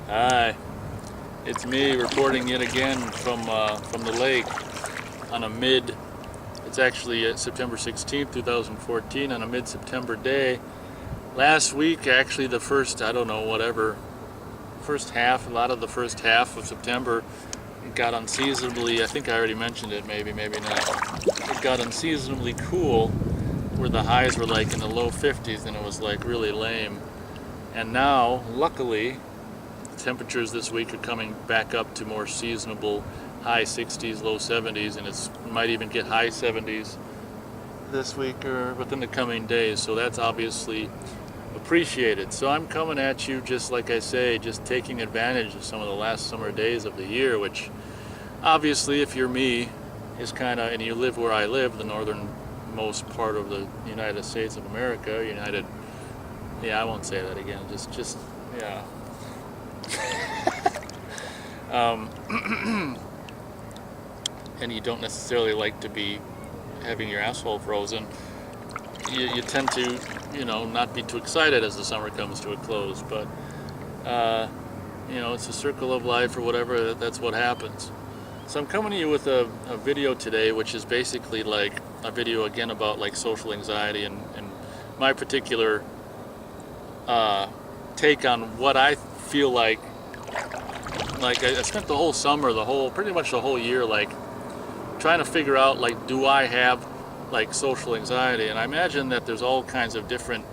Hi, it's me reporting yet again from the lake on a mid. It's actually September 16th, 2014, on a mid-September day. Last week, actually, the first, I don't know, whatever, first half, a lot of the first half of September, it got unseasonably. I think I already mentioned it, maybe not. It got unseasonably cool, where the highs were like in the low 50s, and it was like really lame. And now, luckily, temperatures this week are coming back up to more seasonable high 60s, low 70s, and it might even get high 70s this week or within the coming days. So that's obviously appreciated. So I'm coming at you, just like I say, just taking advantage of some of the last summer days of the year, which obviously, if you're me, is kind of, and you live where I live, the northernmost part of the United States of America, yeah, I won't say that again, yeah. Um, and you don't necessarily like to be having your asshole frozen, you tend to, not be too excited as the summer comes to a close. But, it's a circle of life or whatever, that's what happens. So I'm coming to you with a video today, which is basically like a video again about like social anxiety and my particular take on what I feel like I spent the whole summer, pretty much the whole year, like trying to figure out, like, do I have like social anxiety? And I imagine that there's all kinds of different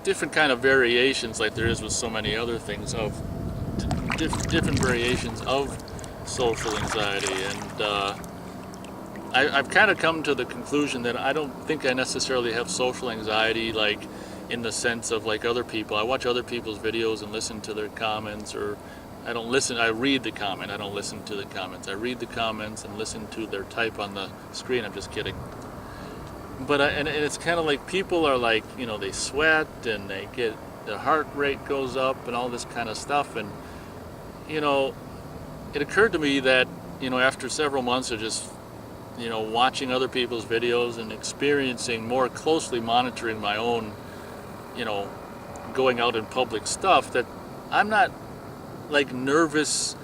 different kind of variations, like there is with so many other things, of different variations of social anxiety. And I've kind of come to the conclusion that I don't think I necessarily have social anxiety, like in the sense of like other people. I watch other people's videos and listen to their comments, or I don't listen, I read the comment, I don't listen to the comments. I read the comments and listen to their type on the screen. I'm just kidding. But and it's kind of like people are like, they sweat and their heart rate goes up and all this kind of stuff. And, it occurred to me that, after several months of just, watching other people's videos and experiencing more closely, monitoring my own, going out in public stuff, that I'm not like nervous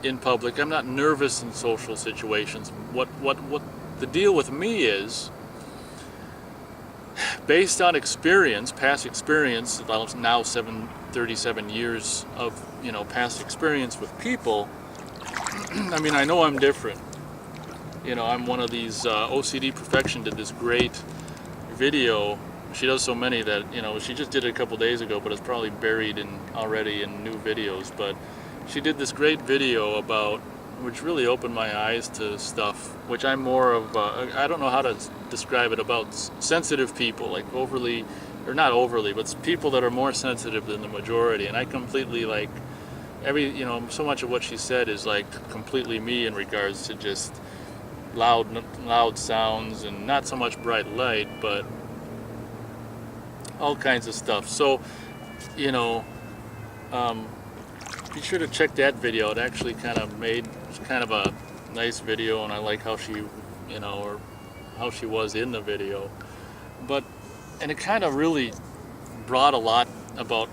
in public. I'm not nervous in social situations. What the deal with me is, based on experience, past experience, now 37 years of, past experience with people. I mean, I know I'm different. I'm one of these, OCD Perfection did this great video. She does so many that, she just did it a couple days ago, but it's probably buried already in new videos. But she did this great video about, which really opened my eyes to stuff, which I'm more of, I don't know how to describe it, about sensitive people, like overly, or not overly, but people that are more sensitive than the majority. And I completely, like, so much of what she said is like completely me in regards to just loud sounds and not so much bright light, but all kinds of stuff. So, be sure to check that video. It actually kind of made kind of a nice video, and I like how she, or how she was in the video. And it kind of really brought a lot about,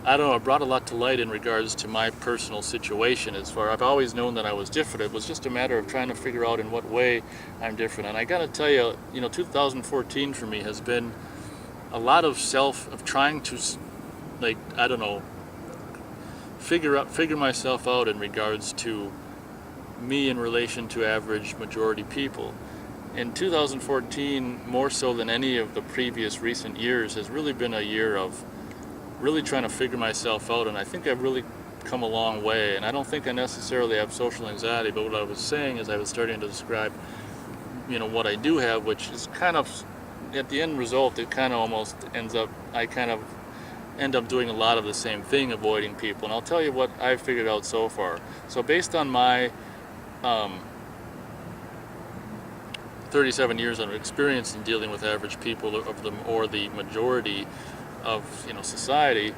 it brought a lot to light in regards to my personal situation. I've always known that I was different. It was just a matter of trying to figure out in what way I'm different. And I gotta tell you, 2014 for me has been a lot of trying to, like, I don't know, figure myself out in regards to me in relation to average majority people. In 2014, more so than any of the previous recent years, has really been a year of really trying to figure myself out, and I think I've really come a long way. And I don't think I necessarily have social anxiety, but what I was saying is I was starting to describe, what I do have, which is kind of, at the end result, it kind of almost I kind of end up doing a lot of the same thing, avoiding people. And I'll tell you what I've figured out so far. So based on my 37 years of experience in dealing with average people, or the majority of society,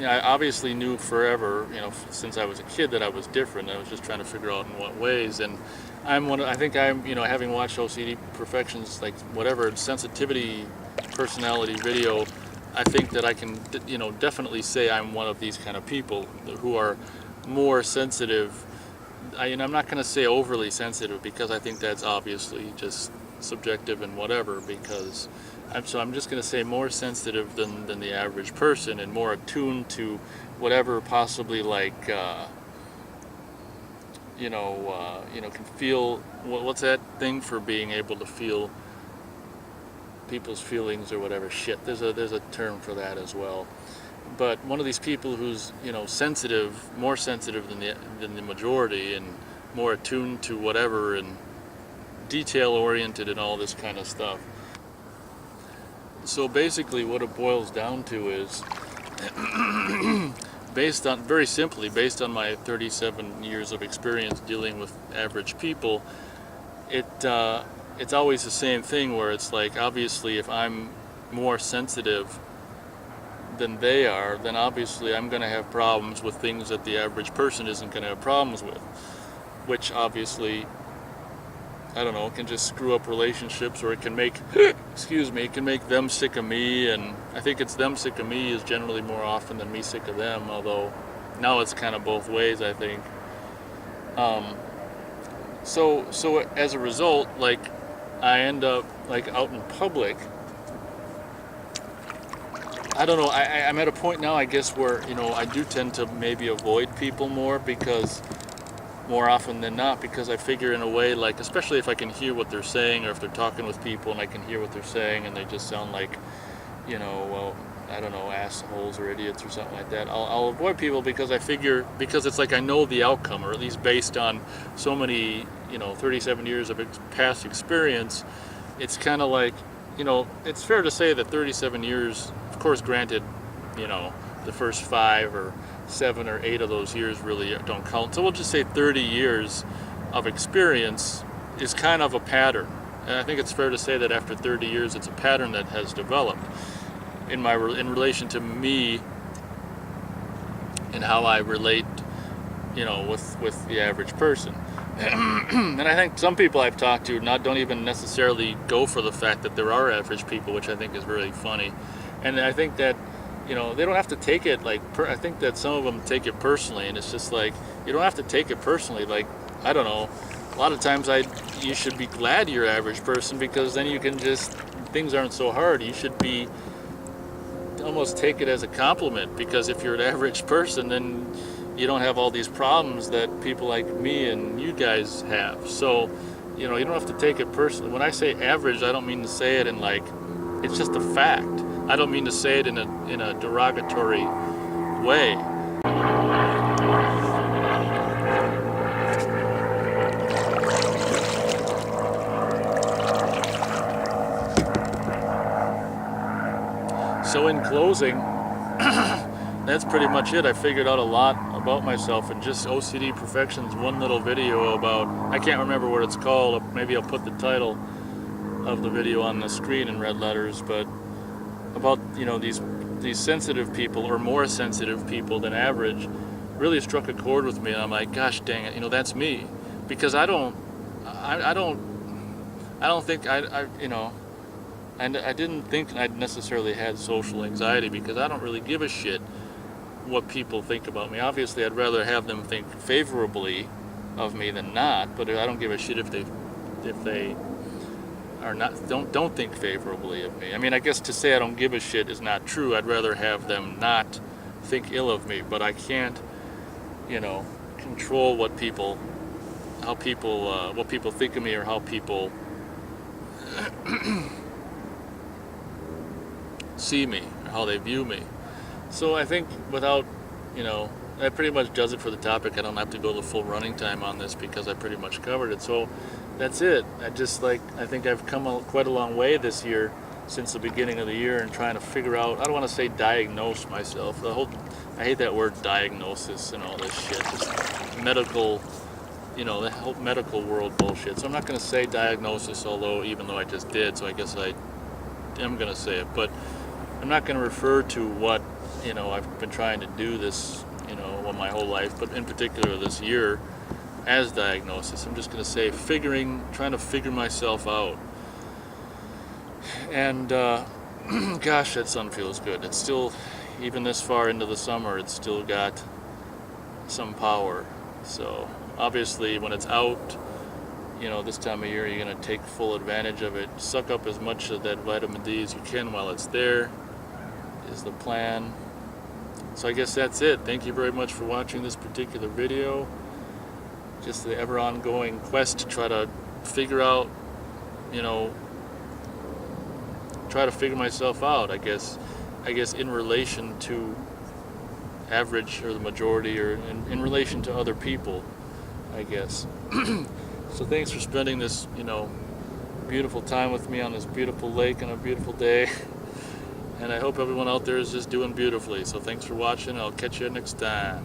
I obviously knew forever, since I was a kid, that I was different. I was just trying to figure out in what ways. And I think I'm, having watched OCD Perfection's, like, whatever sensitivity personality video, I think that I can, definitely say I'm one of these kind of people who are more sensitive. And I'm not going to say overly sensitive, because I think that's obviously just subjective and whatever, because I'm just going to say more sensitive than the average person, and more attuned to whatever possibly can feel, what's that thing for being able to feel people's feelings or whatever shit. There's a term for that as well. But one of these people who's sensitive, more sensitive than the majority, and more attuned to whatever, and detail oriented and all this kind of stuff. So basically what it boils down to is very simply based on my 37 years of experience dealing with average people, it's always the same thing, where it's like, obviously if I'm more sensitive than they are, then obviously I'm going to have problems with things that the average person isn't going to have problems with, which obviously, I don't know, it can just screw up relationships, or it can make it can make them sick of me. And I think it's them sick of me is generally more often than me sick of them, although now it's kind of both ways, I think. So as a result, like, I end up like out in public. I don't know, I'm at a point now, I guess, where I do tend to maybe avoid people more often than not, because I figure, in a way, like, especially if I can hear what they're saying, or if they're talking with people and I can hear what they're saying and they just sound like, well, I don't know, assholes or idiots or something like that, I'll avoid people, because I figure, because it's like I know the outcome, or at least based on so many 37 years of past experience. It's kind of like, it's fair to say that 37 years, of course, granted, the first 5 or 7 or 8 of those years really don't count. So we'll just say 30 years of experience is kind of a pattern. And I think it's fair to say that after 30 years, it's a pattern that has developed in relation to me and how I relate, with the average person. And I think some people I've talked to don't even necessarily go for the fact that there are average people, which I think is really funny. And I think that, they don't have to take it like, I think that some of them take it personally, and it's just like, you don't have to take it personally. Like, I don't know, a lot of times you should be glad you're an average person, because then you can things aren't so hard. You should almost take it as a compliment, because if you're an average person, then you don't have all these problems that people like me and you guys have. So, you don't have to take it personally. When I say average, I don't mean to say it in like, it's just a fact. I don't mean to say it in a derogatory way. So in closing, that's pretty much it. I figured out a lot about myself, and just OCD Perfection's one little video about, I can't remember what it's called, maybe I'll put the title of the video on the screen in red letters, but about, these sensitive people, or more sensitive people than average, really struck a chord with me. And I'm like, gosh dang it, that's me. Because I don't think and I didn't think I'd necessarily had social anxiety, because I don't really give a shit what people think about me. Obviously, I'd rather have them think favorably of me than not, but I don't give a shit if they are not don't think favorably of me. I mean, I guess to say I don't give a shit is not true. I'd rather have them not think ill of me, but I can't, control what people think of me, or how people see me, or how they view me. So I think that pretty much does it for the topic. I don't have to go the full running time on this, because I pretty much covered it. So that's it. I think I've come quite a long way this year, since the beginning of the year, and trying to figure out, I don't want to say diagnose myself. I hate that word, diagnosis, and all this shit. Just medical, the whole medical world bullshit. So I'm not going to say diagnosis, even though I just did, so I guess I am going to say it. But I'm not going to refer to what, I've been trying to do this, my whole life, but in particular this year, as diagnosis. I'm just going to say trying to figure myself out. And Gosh, that sun feels good. It's still, even this far into the summer, it's still got some power. So obviously when it's out, you know, this time of year, you're going to take full advantage of it. Suck up as much of that vitamin D as you can while it's there, is the plan. So I guess that's it. Thank you very much for watching this particular video. Just the ever ongoing quest to try to figure out, you know, try to figure myself out, I guess in relation to average or the majority, or in relation to other people, I guess. So thanks for spending this, you know, beautiful time with me on this beautiful lake on a beautiful day. And I hope everyone out there is just doing beautifully. So thanks for watching. I'll catch you next time.